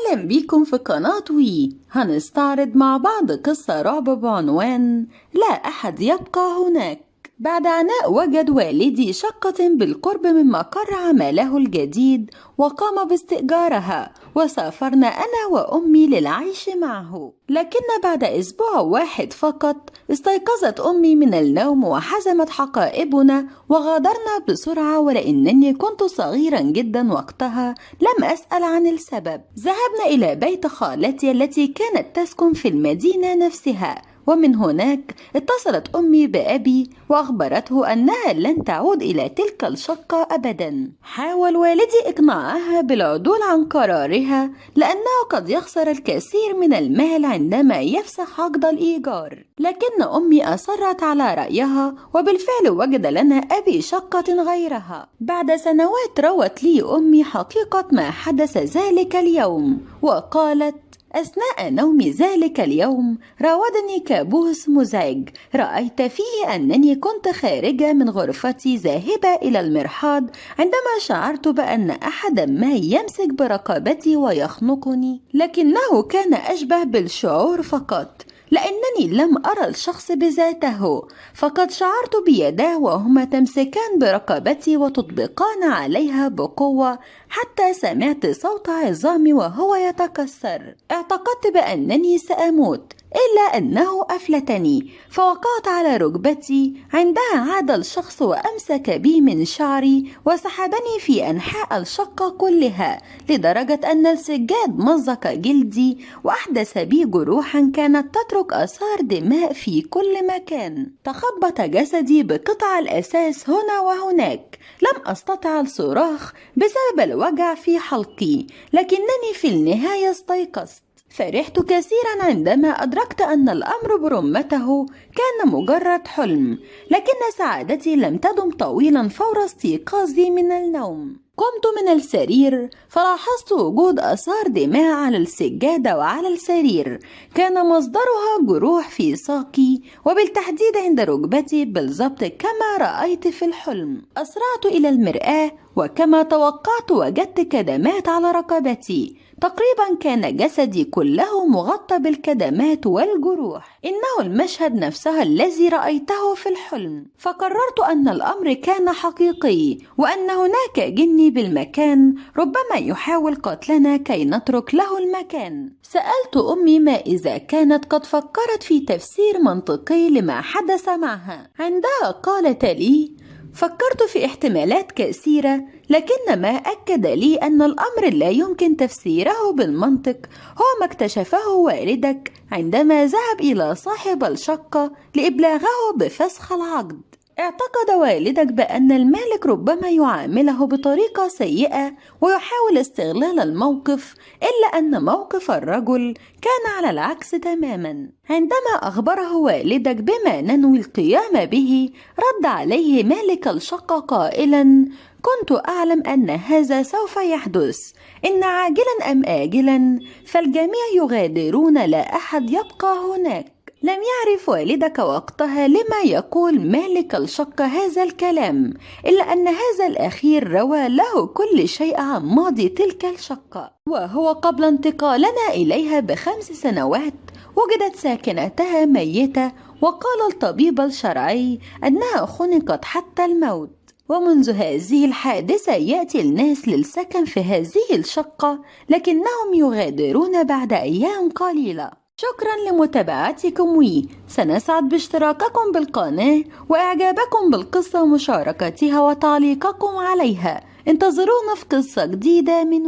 أهلا بيكم في قناة وي. هنستعرض مع بعض قصة رعب بعنوان لا أحد يبقى هناك. بعد عناء وجد والدي شقة بالقرب من مقر عمله الجديد وقام باستئجارها، وسافرنا أنا وأمي للعيش معه. لكن بعد أسبوع واحد فقط استيقظت أمي من النوم وحزمت حقائبنا وغادرنا بسرعة، ولأنني كنت صغيرا جدا وقتها لم أسأل عن السبب. ذهبنا إلى بيت خالتي التي كانت تسكن في المدينة نفسها، ومن هناك اتصلت أمي بأبي وأخبرته أنها لن تعود إلى تلك الشقة أبدا. حاول والدي إقناعها بالعدول عن قرارها لأنه قد يخسر الكثير من المال عندما يفسخ عقد الإيجار، لكن أمي أصرت على رأيها، وبالفعل وجد لنا أبي شقة غيرها. بعد سنوات روت لي أمي حقيقة ما حدث ذلك اليوم، وقالت: أثناء نومي ذلك اليوم راودني كابوس مزعج، رأيت فيه أنني كنت خارجة من غرفتي ذاهبة إلى المرحاض، عندما شعرت بأن أحدا ما يمسك برقبتي ويخنقني، لكنه كان أشبه بالشعور فقط، لأنني لم أرى الشخص بذاته، فقد شعرت بيداه وهما تمسكان برقبتي وتطبقان عليها بقوة حتى سمعت صوت عظامي وهو يتكسر. اعتقدت بأنني سأموت، إلا أنه أفلتني فوقعت على ركبتي. عندها عاد الشخص وأمسك بي من شعري وسحبني في أنحاء الشقة كلها، لدرجة أن السجاد مزق جلدي وأحدث بي جروحا كانت تترك آثار دماء في كل مكان. تخبط جسدي بقطع الأساس هنا وهناك، لم أستطع الصراخ بسبب الوجع في حلقي، لكنني في النهاية استيقظت. فرحت كثيرا عندما أدركت أن الأمر برمته كان مجرد حلم، لكن سعادتي لم تدم طويلا. فور استيقاظي من النوم قمت من السرير فلاحظت وجود آثار دماء على السجادة وعلى السرير، كان مصدرها جروح في ساقي وبالتحديد عند ركبتي بالضبط كما رأيت في الحلم. أسرعت إلى المرآة وكما توقعت وجدت كدمات على رقبتي، تقريبا كان جسدي كله مغطى بالكدمات والجروح. إنه المشهد نفسه الذي رأيته في الحلم، فقررت أن الأمر كان حقيقي وأن هناك جني بالمكان ربما يحاول قتلنا كي نترك له المكان. سألت أمي ما إذا كانت قد فكرت في تفسير منطقي لما حدث معها. عندها قالت لي: فكرت في احتمالات كثيرة، لكن ما أكد لي أن الأمر لا يمكن تفسيره بالمنطق هو ما اكتشفه والدك عندما ذهب إلى صاحب الشقة لإبلاغه بفسخ العقد. اعتقد والدك بأن المالك ربما يعامله بطريقة سيئة ويحاول استغلال الموقف، إلا أن موقف الرجل كان على العكس تماما. عندما أخبره والدك بما ننوي القيام به، رد عليه مالك الشقة قائلا: كنت أعلم أن هذا سوف يحدث، إن عاجلا أم آجلا فالجميع يغادرون، لا أحد يبقى هناك. لم يعرف والدك وقتها لما يقول مالك الشقة هذا الكلام، إلا أن هذا الأخير روى له كل شيء عن ماضي تلك الشقة، وهو قبل انتقالنا إليها ب5 سنوات وجدت ساكنتها ميتة، وقال الطبيب الشرعي أنها خنقت حتى الموت. ومنذ هذه الحادثة يأتي الناس للسكن في هذه الشقة، لكنهم يغادرون بعد أيام قليلة. شكرا لمتابعتكم سنسعد باشتراككم بالقناة وإعجابكم بالقصة ومشاركتها وتعليقكم عليها. انتظرونا في قصة جديدة من